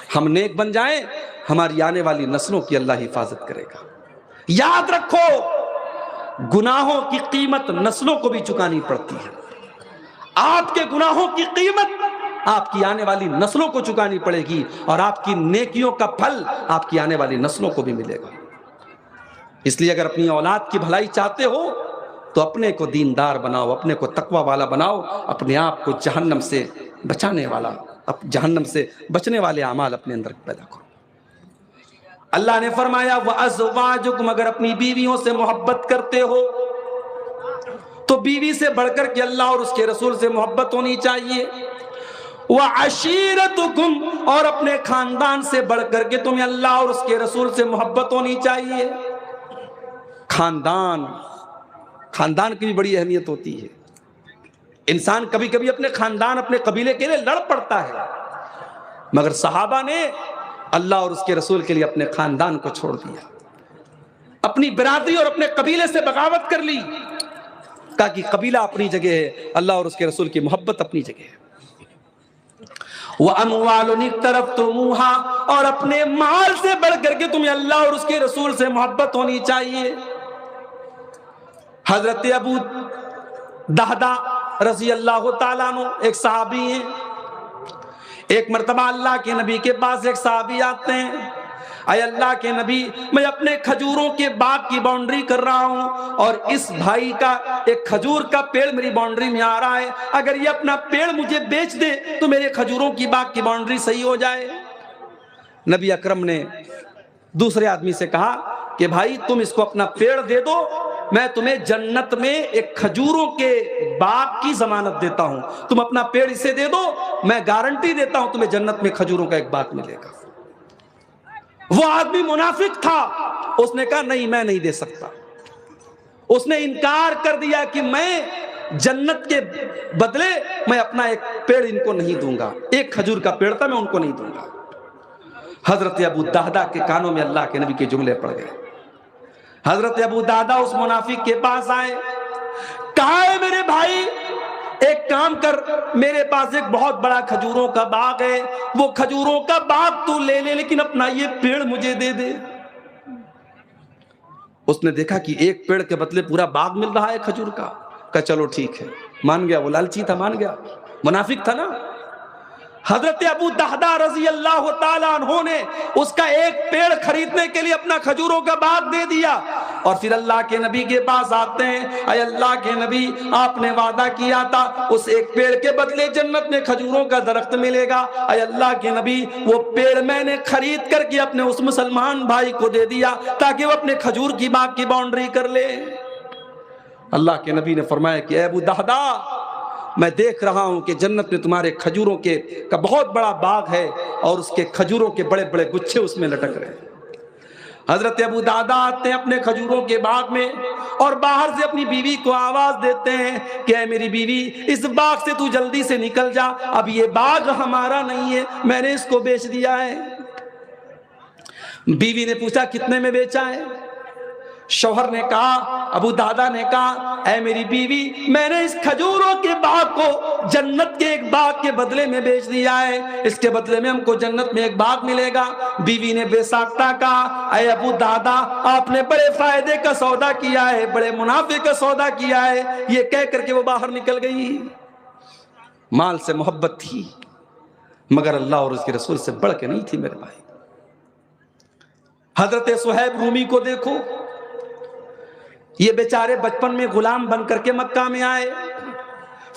ہم نیک بن جائیں، ہماری آنے والی نسلوں کی اللہ حفاظت کرے گا۔ یاد رکھو، گناہوں کی قیمت نسلوں کو بھی چکانی پڑتی ہے۔ آپ کے گناہوں کی قیمت آپ کی آنے والی نسلوں کو چکانی پڑے گی، اور آپ کی نیکیوں کا پھل آپ کی آنے والی نسلوں کو بھی ملے گا۔ اس لیے اگر اپنی اولاد کی بھلائی چاہتے ہو تو اپنے کو دیندار بناؤ، اپنے کو تقوی والا بناؤ، اپنے آپ کو جہنم سے بچانے والا، جہنم سے بچنے والے اعمال اپنے اندر پیدا کرو۔ اللہ نے فرمایا وَأَزْوَاجُكُمْ، اگر اپنی بیویوں سے محبت کرتے ہو تو بیوی سے بڑھ کر کے اللہ اور اس کے رسول سے محبت ہونی چاہیے۔ وَعَشِيرَتُكُمْ، اور اپنے خاندان سے بڑھ کر کے تمہیں اللہ اور اس کے رسول سے محبت ہونی چاہیے۔ خاندان کی بھی بڑی اہمیت ہوتی ہے۔ انسان کبھی کبھی اپنے خاندان، اپنے قبیلے کے لیے لڑ پڑتا ہے، مگر صحابہ نے اللہ اور اس کے رسول کے لیے اپنے خاندان کو چھوڑ دیا، اپنی برادری اور اپنے قبیلے سے بغاوت کر لی، کہا کہ قبیلہ اپنی جگہ ہے، اللہ اور اس کے رسول کی محبت اپنی جگہ ہے۔ وَأَمْوَالٌ اقْتَرَفْتُمُوهَا، اور اپنے مال سے بڑھ کر کے تمہیں اللہ اور اس کے رسول سے محبت ہونی چاہیے۔ حضرت ابو دہدہ رضی اللہ تعالیٰ عنہ ایک صحابی ہیں۔ ایک مرتبہ اللہ کے نبی کے پاس ایک صحابی آتے ہیں، اے اللہ کے نبی، میں اپنے کھجوروں کے باغ کی باؤنڈری کر رہا ہوں، اور اس بھائی کا ایک کھجور کا پیڑ میری باؤنڈری میں آ رہا ہے، اگر یہ اپنا پیڑ مجھے بیچ دے تو میرے کھجوروں کی باغ کی باؤنڈری صحیح ہو جائے۔ نبی اکرم نے دوسرے آدمی سے کہا کہ بھائی تم اس کو اپنا پیڑ دے دو، میں تمہیں جنت میں ایک کھجوروں کے باغ کی ضمانت دیتا ہوں، تم اپنا پیڑ اسے دے دو، میں گارنٹی دیتا ہوں تمہیں جنت میں کھجوروں کا ایک باغ ملے گا۔ وہ آدمی منافق تھا، اس نے کہا نہیں میں نہیں دے سکتا، اس نے انکار کر دیا کہ میں جنت کے بدلے میں اپنا ایک پیڑ ان کو نہیں دوں گا، ایک کھجور کا پیڑ تھا میں ان کو نہیں دوں گا۔ حضرت ابو دہدہ کے کانوں میں اللہ کے نبی کے جملے پڑ گئے۔ حضرت ابو دہدہ اس منافق کے پاس آئے، کہا ہے میرے بھائی ایک کام کر، میرے پاس ایک بہت بڑا کھجوروں کا باغ ہے، وہ کھجوروں کا باغ تو لے لے لیکن اپنا یہ پیڑ مجھے دے دے۔ اس نے دیکھا کہ ایک پیڑ کے بدلے پورا باغ مل رہا ہے کھجور کا، کہا چلو ٹھیک ہے، مان گیا، وہ لالچی تھا، مان گیا، منافق تھا نا۔ حضرت ابو دہدہ رضی اللہ تعالیٰ عنہ نے اس کا ایک پیڑ خریدنے کے لیے اپنا کھجوروں کا باغ دے دیا، اور پھر اللہ کے نبی کے پاس آتے ہیں، اے اللہ کے نبی آپ نے وعدہ کیا تھا اس ایک پیڑ کے بدلے جنت میں کھجوروں کا درخت ملے گا، اے اللہ کے نبی وہ پیڑ میں نے خرید کر کے اپنے اس مسلمان بھائی کو دے دیا تاکہ وہ اپنے کھجور کی باغ کی باؤنڈری کر لے۔ اللہ کے نبی نے فرمایا کہ اے ابو دہدہ میں دیکھ رہا ہوں کہ جنت میں تمہارے کھجوروں کا بہت بڑا باغ ہے، اور اس کے کھجوروں کے بڑے بڑے گچھے اس میں لٹک رہے ہیں۔ حضرت ابو دہدہ آتے ہیں اپنے کھجوروں کے باغ میں، اور باہر سے اپنی بیوی کو آواز دیتے ہیں کہ اے میری بیوی اس باغ سے تو جلدی سے نکل جا، اب یہ باغ ہمارا نہیں ہے، میں نے اس کو بیچ دیا ہے۔ بیوی نے پوچھا کتنے میں بیچا ہے؟ شوہر نے کہا، ابو دہدہ نے کہا اے میری بیوی میں نے اس کھجوروں کے باغ کو جنت کے ایک باغ کے بدلے میں بیچ دیا ہے، اس کے بدلے میں ہم کو جنت میں ایک باغ ملے گا۔ بیوی نے بے ساختہ کہا اے ابو دہدہ آپ نے بڑے فائدے کا سودا کیا ہے، بڑے منافع کا سودا کیا ہے۔ یہ کہہ کر کے وہ باہر نکل گئی۔ مال سے محبت تھی مگر اللہ اور اس کے رسول سے بڑھ کے نہیں تھی میرے بھائی۔ حضرت صہیب رومی کو دیکھو، یہ بیچارے بچپن میں غلام بن کر کے مکہ میں آئے،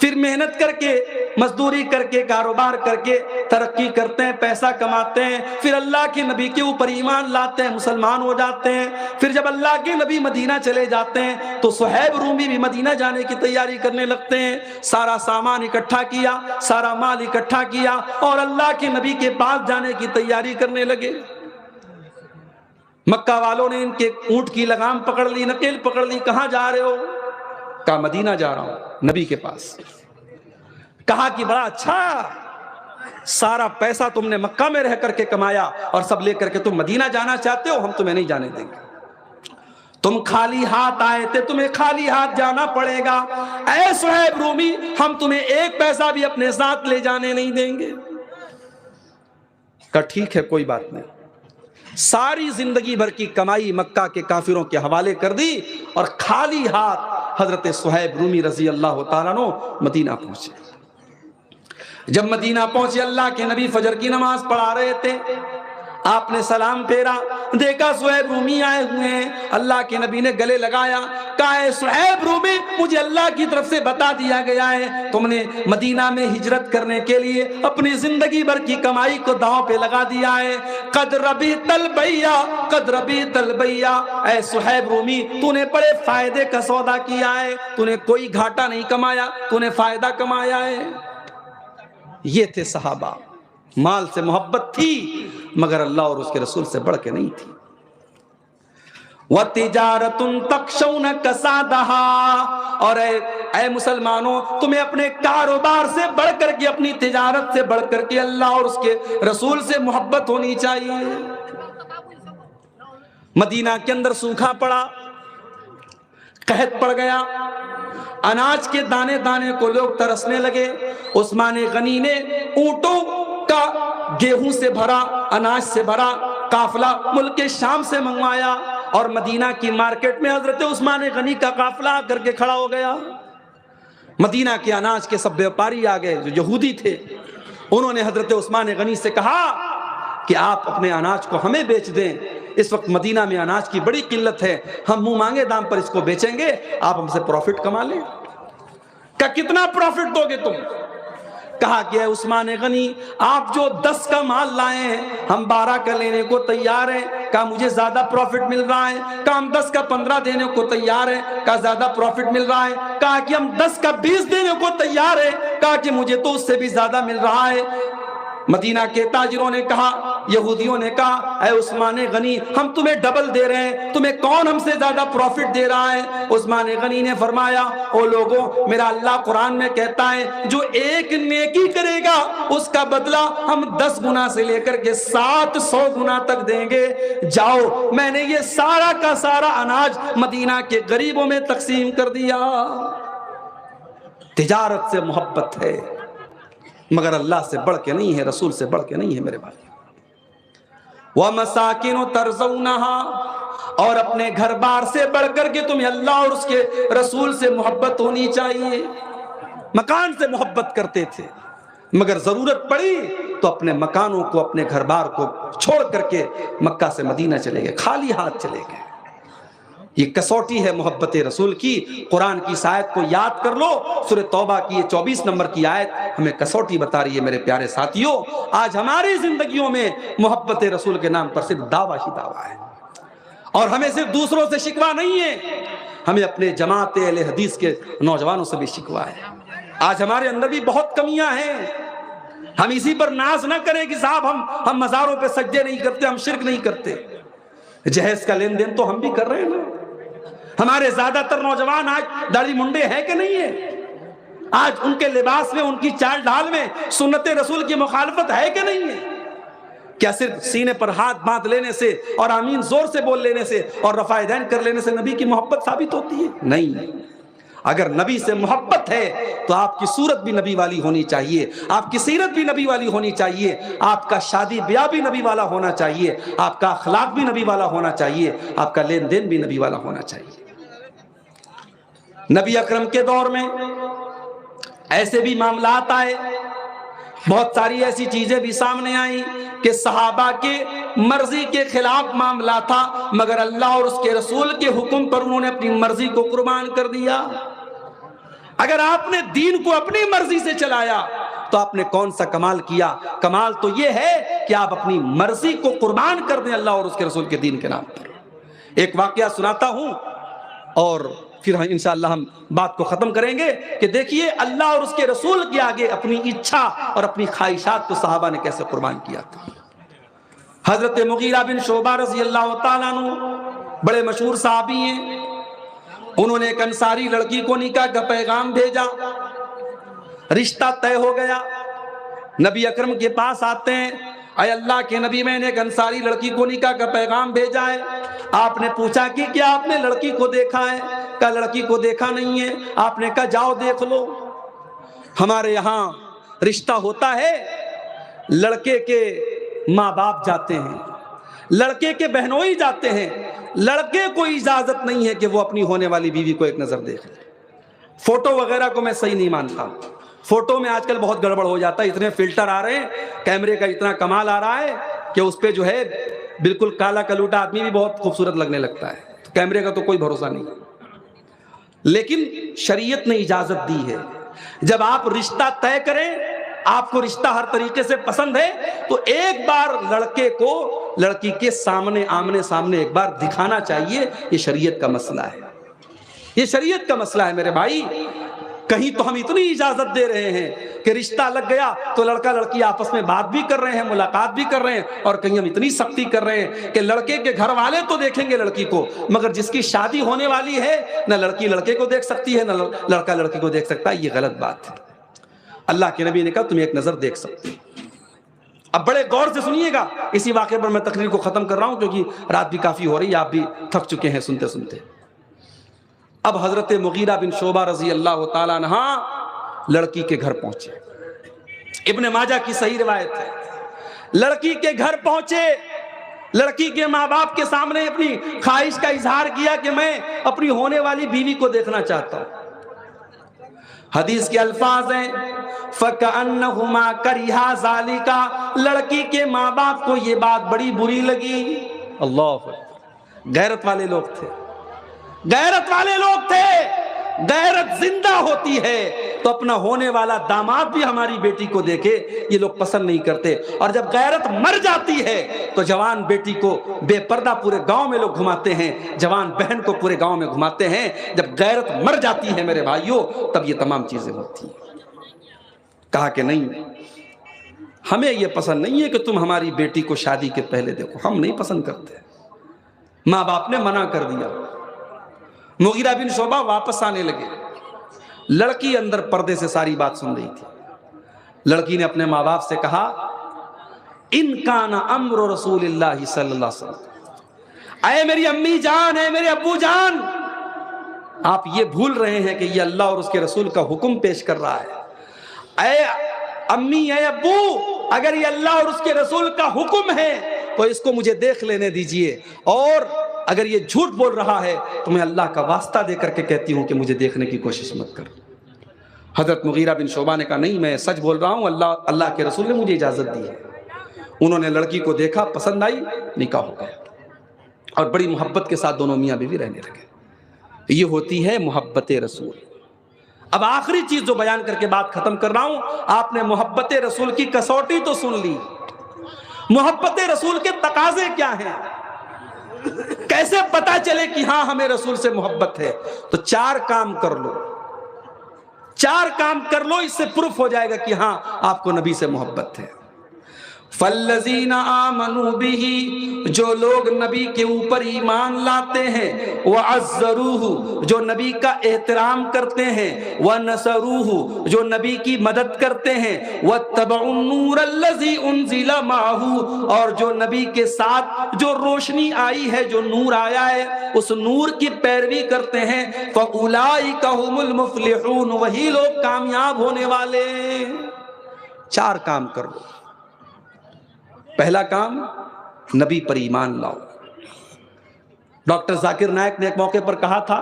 پھر محنت کر کے مزدوری کر کے کاروبار کر کے ترقی کرتے ہیں، پیسہ کماتے ہیں، پھر اللہ کے نبی کے اوپر ایمان لاتے ہیں، مسلمان ہو جاتے ہیں۔ پھر جب اللہ کے نبی مدینہ چلے جاتے ہیں تو صہیب رومی بھی مدینہ جانے کی تیاری کرنے لگتے ہیں، سارا سامان اکٹھا کیا، سارا مال اکٹھا کیا اور اللہ کے نبی کے پاس جانے کی تیاری کرنے لگے۔ مکہ والوں نے ان کے اونٹ کی لگام پکڑ لی، نکیل پکڑ لی، کہاں جا رہے ہو؟ کہا مدینہ جا رہا ہوں نبی کے پاس۔ کہا کہ بڑا اچھا، سارا پیسہ تم نے مکہ میں رہ کر کے کمایا اور سب لے کر کے تم مدینہ جانا چاہتے ہو، ہم تمہیں نہیں جانے دیں گے، تم خالی ہاتھ آئے تھے، تمہیں خالی ہاتھ جانا پڑے گا۔ اے صہیب رومی ہم تمہیں ایک پیسہ بھی اپنے ساتھ لے جانے نہیں دیں گے۔ کہا ٹھیک ہے کوئی بات نہیں. ساری زندگی بھر کی کمائی مکہ کے کافروں کے حوالے کر دی اور خالی ہاتھ حضرت صہیب رومی رضی اللہ تعالیٰ عنہ مدینہ پہنچے. جب مدینہ پہنچے اللہ کے نبی فجر کی نماز پڑھا رہے تھے. آپ نے سلام پھیرا, دیکھا صہیب رومی آئے ہوئے ہیں. اللہ کے نبی نے گلے لگایا, کہا اے صہیب رومی, مجھے اللہ کی طرف سے بتا دیا گیا ہے تم نے مدینہ میں ہجرت کرنے کے لیے اپنی زندگی بھر کی کمائی کو داؤں پہ لگا دیا ہے. قد ربیت البیع قد ربیت البیع, اے صہیب رومی تو نے بڑے فائدے کا سودا کیا ہے, تو نے کوئی گھاٹا نہیں کمایا, تو نے فائدہ کمایا ہے. یہ تھے صحابہ, مال سے محبت تھی مگر اللہ اور اس کے رسول سے بڑھ کے نہیں تھی. وَتِجَارَةٌ تَخْشَوْنَ كَسَادَهَا, اور اے مسلمانوں تمہیں اپنے کاروبار سے بڑھ کر کے, اپنی تجارت سے بڑھ کر کے اللہ اور اس کے رسول سے محبت ہونی چاہیے. مدینہ کے اندر سوکھا پڑا, قحط پڑ گیا, اناج کے دانے دانے کو لوگ ترسنے لگے. عثمان غنی نے اونٹوں کا گیہوں سے بھرا, اناج سے بھرا قافلہ ملک شام سے منگوایا, اور مدینہ کی مارکیٹ میں حضرت عثمان غنی کا قافلہ آ کر کے کھڑا ہو گیا. مدینہ کے اناج کے سب بیوپاری آ گئے جو یہودی تھے. انہوں نے حضرت عثمان غنی سے کہا کہ آپ اپنے اناج کو ہمیں بیچ دیں, اس وقت مدینہ میں اناج کی بڑی قلت ہے, ہم منہ مانگے دام پر اس کو بیچیں گے, آپ ہم سے پروفٹ کما لیں. کہ کتنا پروفٹ دو گے تم؟ کہا کہ اے عثمان غنی آپ جو 10 کا مال لائے ہیں ہم 12 کا لینے کو تیار ہیں. کہا مجھے زیادہ پروفٹ مل رہا ہے. کہا ہم 10 کا 15 دینے کو تیار ہیں. کہا زیادہ پروفٹ مل رہا ہے. کہا کہ ہم 10 کا 20 دینے کو تیار ہیں. کہا کہ مجھے تو اس سے بھی زیادہ مل رہا ہے. مدینہ کے تاجروں نے کہا, یہودیوں نے کہا اے عثمان غنی ہم تمہیں ڈبل دے رہے ہیں, تمہیں کون ہم سے زیادہ پروفٹ دے رہا ہے؟ عثمان غنی نے فرمایا او لوگوں, میرا اللہ قرآن میں کہتا ہے جو ایک نیکی کرے گا اس کا بدلہ ہم 10 گنا سے لے کر کے 700 گنا تک دیں گے. جاؤ, میں نے یہ سارا کا سارا اناج مدینہ کے غریبوں میں تقسیم کر دیا. تجارت سے محبت ہے مگر اللہ سے بڑھ کے نہیں ہے, رسول سے بڑھ کے نہیں ہے میرے بھائی. وَمَسَاكِنُ تَرْضَوْنَهَا, اور اپنے گھر بار سے بڑھ کر کے تمہیں اللہ اور اس کے رسول سے محبت ہونی چاہیے. مکان سے محبت کرتے تھے مگر ضرورت پڑی تو اپنے مکانوں کو, اپنے گھر بار کو چھوڑ کر کے مکہ سے مدینہ چلے گئے, خالی ہاتھ چلے گئے. یہ کسوٹی ہے محبت رسول کی. قرآن کی اس آیت کو یاد کر لو, سورہ توبہ کی یہ 24 نمبر کی آیت ہمیں کسوٹی بتا رہی ہے میرے پیارے ساتھیوں. آج ہماری زندگیوں میں محبت رسول کے نام پر صرف دعویٰ ہی دعویٰ ہے, اور ہمیں صرف دوسروں سے شکوہ نہیں ہے, ہمیں اپنے جماعت اہل حدیث کے نوجوانوں سے بھی شکوہ ہے. آج ہمارے اندر بھی بہت کمیاں ہیں. ہم اسی پر ناز نہ کریں کہ صاحب ہم مزاروں پہ سجدے نہیں کرتے, ہم شرک نہیں کرتے. جہیز کا لین دین تو ہم بھی کر رہے ہیں نا. ہمارے زیادہ تر نوجوان آج داڑھی منڈے ہے کہ نہیں ہے؟ آج ان کے لباس میں, ان کی چال ڈھال میں سنت رسول کی مخالفت ہے کہ نہیں ہے؟ کیا صرف سینے پر ہاتھ باندھ لینے سے اور آمین زور سے بول لینے سے اور رفع یدین کر لینے سے نبی کی محبت ثابت ہوتی ہے؟ نہیں. اگر نبی سے محبت ہے تو آپ کی صورت بھی نبی والی ہونی چاہیے, آپ کی سیرت بھی نبی والی ہونی چاہیے, آپ کا شادی بیاہ بھی نبی والا ہونا چاہیے, آپ کا اخلاق بھی نبی والا ہونا چاہیے, آپ کا لین دین بھی نبی والا ہونا چاہیے. نبی اکرم کے دور میں ایسے بھی معاملات آئے, بہت ساری ایسی چیزیں بھی سامنے آئیں کہ صحابہ کے مرضی کے خلاف معاملہ تھا مگر اللہ اور اس کے رسول کے حکم پر انہوں نے اپنی مرضی کو قربان کر دیا. اگر آپ نے دین کو اپنی مرضی سے چلایا تو آپ نے کون سا کمال کیا؟ کمال تو یہ ہے کہ آپ اپنی مرضی کو قربان کر دیں اللہ اور اس کے رسول کے دین کے نام پر. ایک واقعہ سناتا ہوں اور پھر انشاءاللہ ہم بات کو ختم کریں گے کہ دیکھیے اللہ اور اس کے رسول کے آگے اپنی اچھا اور اپنی خواہشات کو صحابہ نے کیسے قربان کیا تھا. حضرت مغیرہ بن شعبہ رضی اللہ تعالیٰ عنہ بڑے مشہور صحابی ہیں. انہوں نے ایک انصاری لڑکی کو نکاح کا پیغام بھیجا, رشتہ طے ہو گیا. نبی اکرم کے پاس آتے ہیں, اے اللہ کے نبی میں نے ایک انصاری لڑکی کو نکاح کا پیغام بھیجا ہے. آپ نے پوچھا کہ کیا آپ نے لڑکی کو دیکھا ہے؟ کہا لڑکی کو دیکھا نہیں ہے. آپ نے کہا جاؤ دیکھ لو. ہمارے یہاں رشتہ ہوتا ہے, لڑکے کے ماں باپ جاتے ہیں، لڑکے کے بہنوئی جاتے ہیں، لڑکے کو اجازت نہیں ہے کہ وہ اپنی ہونے والی بیوی کو ایک نظر دیکھ لے۔ فوٹو وغیرہ کو میں صحیح نہیں مانتا، فوٹو میں آج کل بہت گڑبڑ ہو جاتا ہے، اتنے فلٹر آ رہے ہیں، کیمرے کا اتنا کمال آ رہا ہے کہ اس پہ جو ہے بالکل کالا کلوٹا آدمی بھی بہت خوبصورت لگنے لگتا ہے، کیمرے کا تو کوئی بھروسہ نہیں۔ لیکن شریعت نے اجازت دی ہے، جب آپ رشتہ طے کریں، آپ کو رشتہ ہر طریقے سے پسند ہے، تو ایک بار لڑکے کو لڑکی کے سامنے آمنے سامنے ایک بار دکھانا چاہیے۔ یہ شریعت کا مسئلہ ہے، یہ شریعت کا مسئلہ ہے میرے بھائی۔ کہیں تو ہم اتنی اجازت دے رہے ہیں کہ رشتہ لگ گیا تو لڑکا لڑکی آپس میں بات بھی کر رہے ہیں، ملاقات بھی کر رہے ہیں، اور کہیں ہم اتنی سختی کر رہے ہیں کہ لڑکے کے گھر والے تو دیکھیں گے لڑکی کو، مگر جس کی شادی ہونے والی ہے نہ لڑکی لڑکے کو دیکھ سکتی ہے، نہ لڑکا لڑکی کو دیکھ سکتا ہے۔ یہ غلط بات ہے۔ اللہ کے نبی نے کہا تم ایک نظر دیکھ سکتے۔ اب بڑے غور سے سنیے گا، اسی واقعے پر میں تقریر کو ختم کر رہا ہوں کیونکہ رات بھی کافی ہو رہی ہے، آپ بھی تھک چکے ہیں سنتے سنتے۔ اب حضرت مغیرہ بن شعبہ رضی اللہ تعالیٰ عنہ لڑکی کے گھر پہنچے، ابن ماجہ کی صحیح روایت ہے، لڑکی کے گھر پہنچے، لڑکی کے ماں باپ کے سامنے اپنی خواہش کا اظہار کیا کہ میں اپنی ہونے والی بیوی کو دیکھنا چاہتا ہوں۔ حدیث کے الفاظ ہیں فَكَأَنَّهُمَا كَرِهَا ذَلِكَ، لڑکی کے ماں باپ کو یہ بات بڑی بری لگی۔ اللہ غیرت والے لوگ تھے، غیرت والے لوگ تھے۔ غیرت زندہ ہوتی ہے تو اپنا ہونے والا داماد بھی ہماری بیٹی کو دیکھے، یہ لوگ پسند نہیں کرتے، اور جب غیرت مر جاتی ہے تو جوان بیٹی کو بے پردہ پورے گاؤں میں لوگ گھماتے ہیں، جوان بہن کو پورے گاؤں میں گھماتے ہیں۔ جب غیرت مر جاتی ہے میرے بھائیوں تب یہ تمام چیزیں ہوتی ہیں۔ کہا کہ نہیں، ہمیں یہ پسند نہیں ہے کہ تم ہماری بیٹی کو شادی کے پہلے دیکھو، ہم نہیں پسند کرتے۔ ماں باپ نے منع کر دیا۔ مغیرہ بن شعبہ واپس آنے لگے، لڑکی اندر پردے سے ساری بات سن رہی تھی۔ لڑکی نے اپنے ماں باپ سے کہا ان کان امر رسول اللہ صلی اللہ علیہ وسلم، اے میری امی جان، اے میرے ابو جان، آپ یہ بھول رہے ہیں کہ یہ اللہ اور اس کے رسول کا حکم پیش کر رہا ہے۔ اے امی، اے ابو، اگر یہ اللہ اور اس کے رسول کا حکم ہے تو اس کو مجھے دیکھ لینے دیجئے، اور اگر یہ جھوٹ بول رہا ہے تو میں اللہ کا واسطہ دے کر کے کہتی ہوں کہ مجھے دیکھنے کی کوشش مت کر۔ حضرت مغیرہ بن شعبہ نے کہا نہیں، میں سچ بول رہا ہوں، اللہ کے رسول نے مجھے اجازت دی ہے۔ انہوں نے لڑکی کو دیکھا، پسند آئی، نکاح ہو گیا، اور بڑی محبت کے ساتھ دونوں میاں بیوی رہنے لگے۔ یہ ہوتی ہے محبت رسول۔ اب آخری چیز جو بیان کر کے بات ختم کر رہا ہوں، آپ نے محبت رسول کی کسوٹی تو سن لی، محبت رسول کے تقاضے کیا ہیں، کیسے پتا چلے کہ ہاں ہمیں رسول سے محبت ہے؟ تو 4 کام کر لو، 4 کام کر لو، اس سے پروف ہو جائے گا کہ ہاں آپ کو نبی سے محبت ہے۔ فَالَّذِينَ آمَنُوا بِهِ، جو لوگ نبی کے اوپر ایمان لاتے ہیں، وَعَزَّرُوهُ، جو نبی کا احترام کرتے ہیں، وَنَصَرُوهُ، جو نبی کی مدد کرتے ہیں، وَاتَّبَعُوا النُّورَ الَّذِي أُنزِلَ مَعَهُ، اور جو نبی کے ساتھ جو روشنی آئی ہے، جو نور آیا ہے، اس نور کی پیروی کرتے ہیں، فَأُولَئِكَ هُمُ الْمُفْلِحُونَ، وہی لوگ کامیاب ہونے والے۔ 4 کام کر لو۔ پہلا کام، نبی پر ایمان لاؤ۔ ڈاکٹر ذاکر نائک نے ایک موقع پر کہا تھا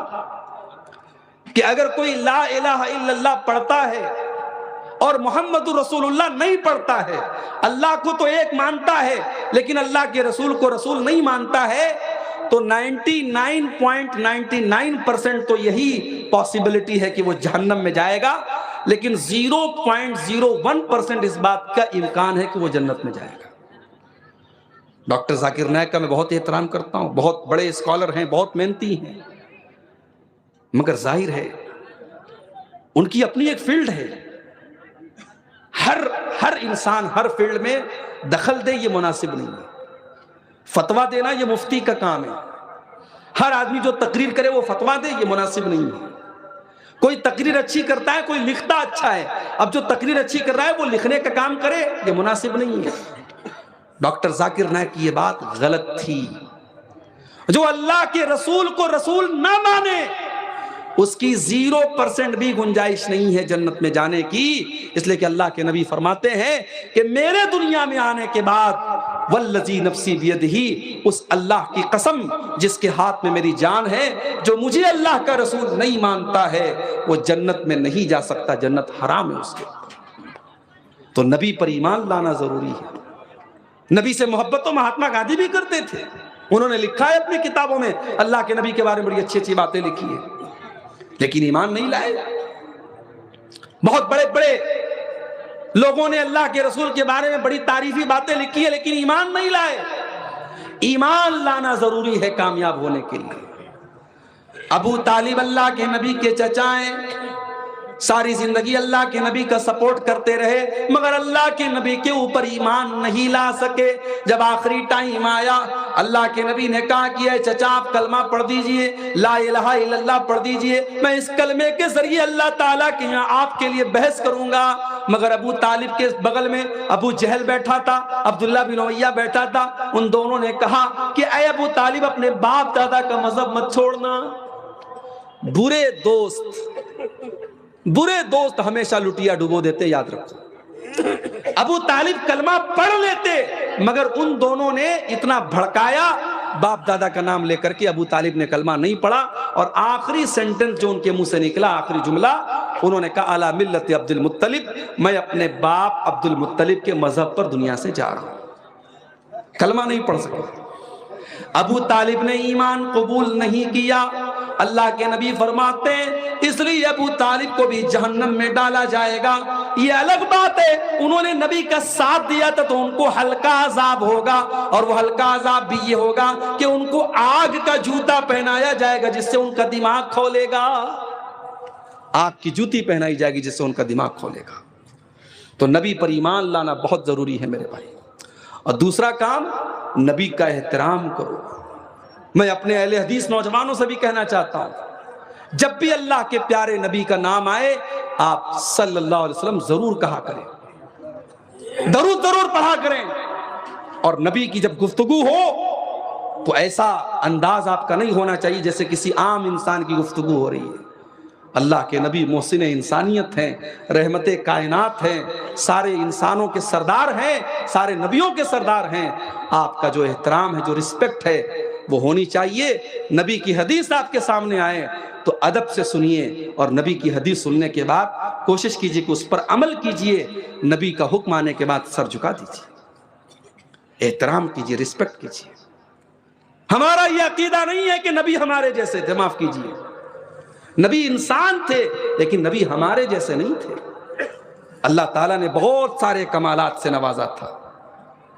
کہ اگر کوئی لا الہ الا اللہ پڑھتا ہے اور محمد رسول اللہ نہیں پڑھتا ہے، اللہ کو تو ایک مانتا ہے لیکن اللہ کے رسول کو رسول نہیں مانتا ہے، تو 99.99% تو یہی پاسبلٹی ہے کہ وہ جہنم میں جائے گا، لیکن 0.01% اس بات کا امکان ہے کہ وہ جنت میں جائے گا۔ ڈاکٹر ذاکر نائک کا میں بہت احترام کرتا ہوں، بہت بڑے اسکالر ہیں، بہت محنتی ہیں، مگر ظاہر ہے ان کی اپنی ایک فیلڈ ہے۔ ہر انسان ہر فیلڈ میں دخل دے یہ مناسب نہیں ہے، فتویٰ دینا یہ مفتی کا کام ہے، ہر آدمی جو تقریر کرے وہ فتویٰ دے یہ مناسب نہیں ہے۔ کوئی تقریر اچھی کرتا ہے، کوئی لکھتا اچھا ہے، اب جو تقریر اچھی کر رہا ہے وہ لکھنے کا کام کرے یہ مناسب نہیں ہے۔ ڈاکٹر ذاکر نائک کی یہ بات غلط تھی۔ جو اللہ کے رسول کو رسول نہ مانے اس کی 0% بھی گنجائش نہیں ہے جنت میں جانے کی، اس لیے کہ اللہ کے نبی فرماتے ہیں کہ میرے دنیا میں آنے کے بعد والذی نفسی بیدہ، اس اللہ کی قسم جس کے ہاتھ میں میری جان ہے، جو مجھے اللہ کا رسول نہیں مانتا ہے وہ جنت میں نہیں جا سکتا، جنت حرام ہے اس کے۔ تو نبی پر ایمان لانا ضروری ہے۔ نبی سے محبت تو مہاتما گاندھی بھی کرتے تھے، انہوں نے لکھا ہے اپنی کتابوں میں اللہ کے نبی کے بارے میں بڑی اچھی اچھی باتیں لکھی ہیں، لیکن ایمان نہیں لائے۔ بہت بڑے بڑے لوگوں نے اللہ کے رسول کے بارے میں بڑی تعریفی باتیں لکھی ہیں، لیکن ایمان نہیں لائے۔ ایمان لانا ضروری ہے کامیاب ہونے کے لیے۔ ابو طالب اللہ کے نبی کے چچا ہیں، ساری زندگی اللہ کے نبی کا سپورٹ کرتے رہے، مگر اللہ کے نبی کے اوپر ایمان نہیں لا سکے۔ جب آخری ٹائم آیا، اللہ کے نبی نے کہا کہ اے چچا آپ کلمہ پڑھ دیجئے، لا الہ الا اللہ پڑھ دیجئے، میں اس کلمے کے ذریعے اللہ تعالیٰ کے یہاں آپ کے لیے بحث کروں گا۔ مگر ابو طالب کے بغل میں ابو جہل بیٹھا تھا، عبداللہ بن امیہ بیٹھا تھا، ان دونوں نے کہا کہ اے ابو طالب اپنے باپ دادا کا مذہب مت چھوڑنا۔ برے دوست ہمیشہ لٹیا ڈبو دیتے، یاد رکھو۔ ابو طالب کلمہ پڑھ لیتے، مگر ان دونوں نے اتنا بھڑکایا، باپ دادا کا نام لے کر کے ابو طالب نے کلمہ نہیں پڑھا، اور آخری سینٹنس جو ان کے منہ سے نکلا، آخری جملہ، انہوں نے کہا اعلی ملت عبد المطلب، میں اپنے باپ عبد المطلب کے مذہب پر دنیا سے جا رہا ہوں۔ کلمہ نہیں پڑھ سکے۔ ابو طالب نے ایمان قبول نہیں کیا۔ اللہ کے نبی فرماتے ہیں اس لیے ابو طالب کو بھی جہنم میں ڈالا جائے گا۔ یہ الگ بات ہے، انہوں نے نبی کا ساتھ دیا تھا تو ان کو ہلکا عذاب ہوگا، اور وہ ہلکا عذاب بھی یہ ہوگا کہ ان کو آگ کا جوتا پہنایا جائے گا جس سے ان کا دماغ کھولے گا۔ آگ کی جوتی پہنائی جائے گی جس سے ان کا دماغ کھولے گا۔ تو نبی پر ایمان لانا بہت ضروری ہے میرے بھائی۔ اور دوسرا کام، نبی کا احترام کرو۔ میں اپنے اہل حدیث نوجوانوں سے بھی کہنا چاہتا ہوں، جب بھی اللہ کے پیارے نبی کا نام آئے آپ صلی اللہ علیہ وسلم ضرور کہا کریں، درود ضرور پڑھا کریں۔ اور نبی کی جب گفتگو ہو تو ایسا انداز آپ کا نہیں ہونا چاہیے جیسے کسی عام انسان کی گفتگو ہو رہی ہے۔ اللہ کے نبی محسن انسانیت ہیں، رحمت کائنات ہیں، سارے انسانوں کے سردار ہیں، سارے نبیوں کے سردار ہیں۔ آپ کا جو احترام ہے، جو رسپیکٹ ہے، وہ ہونی چاہیے۔ نبی کی حدیث آپ کے سامنے آئے تو ادب سے سنیے، اور نبی کی حدیث سننے کے بعد کوشش کیجیے کہ اس پر عمل کیجیے۔ نبی کا حکم آنے کے بعد سر جھکا دیجیے، احترام کیجیے، رسپیکٹ کیجیے۔ ہمارا یہ عقیدہ نہیں ہے کہ نبی ہمارے جیسے تھے، معاف کیجیے، نبی انسان تھے لیکن نبی ہمارے جیسے نہیں تھے۔ اللہ تعالیٰ نے بہت سارے کمالات سے نوازا تھا۔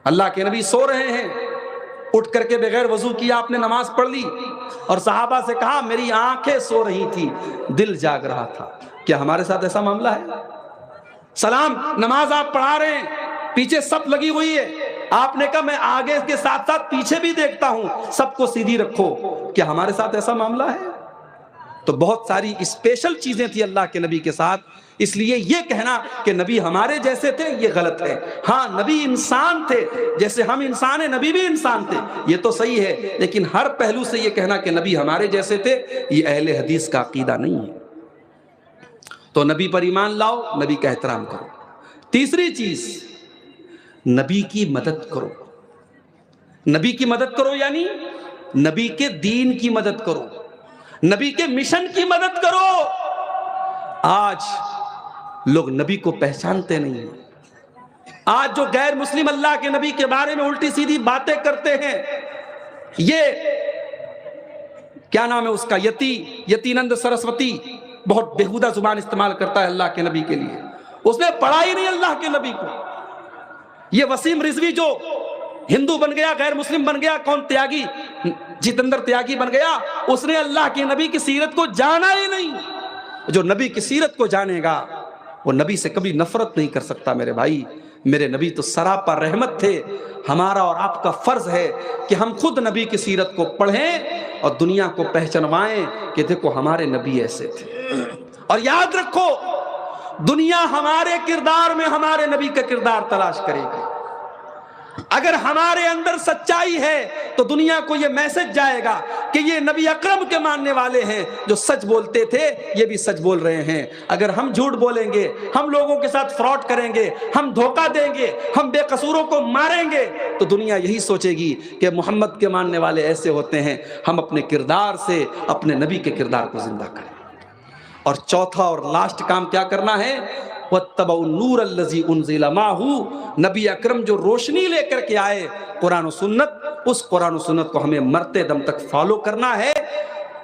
اللہ کے نبی سو رہے ہیں، اٹھ کر کے بغیر وضو کیا آپ نے نماز پڑھ لی، اور صحابہ سے کہا میری آنکھیں سو رہی تھی، دل جاگ رہا تھا۔ کیا ہمارے ساتھ ایسا معاملہ ہے؟ سلام نماز آپ پڑھا رہے ہیں، پیچھے سب لگی ہوئی ہے، آپ نے کہا میں آگے کے ساتھ ساتھ پیچھے بھی دیکھتا ہوں، سب کو سیدھی رکھو۔ کیا ہمارے ساتھ ایسا معاملہ ہے؟ تو بہت ساری اسپیشل چیزیں تھی اللہ کے نبی کے ساتھ، اس لیے یہ کہنا کہ نبی ہمارے جیسے تھے یہ غلط ہے۔ ہاں نبی انسان تھے، جیسے ہم انسان ہیں نبی بھی انسان تھے، یہ تو صحیح ہے، لیکن ہر پہلو سے یہ کہنا کہ نبی ہمارے جیسے تھے یہ اہل حدیث کا عقیدہ نہیں ہے۔ تو نبی پر ایمان لاؤ، نبی کا احترام کرو۔ تیسری چیز، نبی کی مدد کرو۔ نبی کی مدد کرو یعنی نبی کے دین کی مدد کرو، نبی کے مشن کی مدد کرو۔ آج لوگ نبی کو پہچانتے نہیں ہیں۔ آج جو غیر مسلم اللہ کے نبی کے بارے میں الٹی سیدھی باتیں کرتے ہیں، یہ کیا نام ہے اس کا، یتینند سرسوتی، بہت بےہودہ زبان استعمال کرتا ہے اللہ کے نبی کے لیے، اس نے پڑھا ہی نہیں اللہ کے نبی کو۔ یہ وسیم رضوی جو ہندو بن گیا، غیر مسلم بن گیا، کون تیاگی، جتندر تیاگی بن گیا، اس نے اللہ کے نبی کی سیرت کو جانا ہی نہیں۔ جو نبی کی سیرت کو جانے گا وہ نبی سے کبھی نفرت نہیں کر سکتا۔ میرے بھائی، میرے نبی تو سراپا رحمت تھے۔ ہمارا اور آپ کا فرض ہے کہ ہم خود نبی کی سیرت کو پڑھیں اور دنیا کو پہچانوائیں کہ دیکھو ہمارے نبی ایسے تھے۔ اور یاد رکھو، دنیا ہمارے کردار میں ہمارے نبی کا کردار تلاش کرے گی۔ اگر ہمارے اندر سچائی ہے تو دنیا کو یہ میسج جائے گا کہ یہ نبی اکرم کے ماننے والے ہیں، جو سچ بولتے تھے یہ بھی سچ بول رہے ہیں۔ اگر ہم جھوٹ بولیں گے، ہم لوگوں کے ساتھ فراڈ کریں گے، ہم دھوکہ دیں گے، ہم بے قصوروں کو ماریں گے، تو دنیا یہی سوچے گی کہ محمد کے ماننے والے ایسے ہوتے ہیں۔ ہم اپنے کردار سے اپنے نبی کے کردار کو زندہ کریں۔ اور چوتھا اور لاسٹ کام کیا کرنا ہے؟ وَاتَّبَعُوا النُّورَ الَّذِي أُنزِلَ مَعَهُ، نبی اکرم جو روشنی لے کر کے آئے قرآن و سنت، اس قرآن و سنت کو ہمیں مرتے دم تک فالو کرنا ہے۔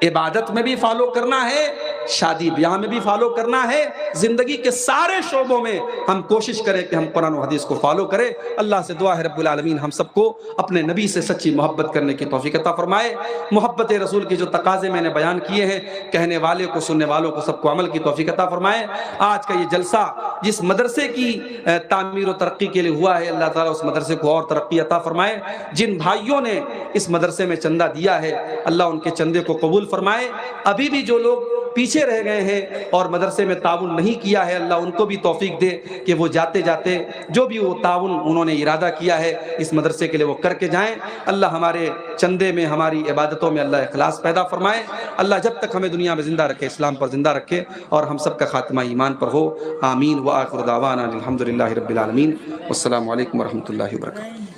عبادت میں بھی فالو کرنا ہے، شادی بیاہ میں بھی فالو کرنا ہے، زندگی کے سارے شعبوں میں ہم کوشش کریں کہ ہم قرآن و حدیث کو فالو کریں۔ اللہ سے دعا ہے رب العالمین ہم سب کو اپنے نبی سے سچی محبت کرنے کی توفیق عطا فرمائے۔ محبت رسول کے جو تقاضے میں نے بیان کیے ہیں، کہنے والے کو سننے والوں کو سب کو عمل کی توفیق عطا فرمائے۔ آج کا یہ جلسہ جس مدرسے کی تعمیر و ترقی کے لیے ہوا ہے، اللہ تعالیٰ اس مدرسے کو اور ترقی عطا فرمائے۔ جن بھائیوں نے اس مدرسے میں چندہ دیا ہے، اللہ ان کے چندے کو قبول فرمائے۔ ابھی بھی جو لوگ پیچھے رہ گئے ہیں اور مدرسے میں تعاون نہیں کیا ہے، اللہ ان کو بھی توفیق دے کہ وہ جاتے جاتے جو بھی وہ تعاون انہوں نے ارادہ کیا ہے اس مدرسے کے لیے وہ کر کے جائیں۔ اللہ ہمارے چندے میں، ہماری عبادتوں میں اللہ اخلاص پیدا فرمائے۔ اللہ جب تک ہمیں دنیا میں زندہ رکھے، اسلام پر زندہ رکھے، اور ہم سب کا خاتمہ ایمان پر ہو۔ آمین۔ وآخر دعوانا الحمدللہ رب العالمین۔ والسلام علیکم ورحمۃ اللہ وبرکاتہ۔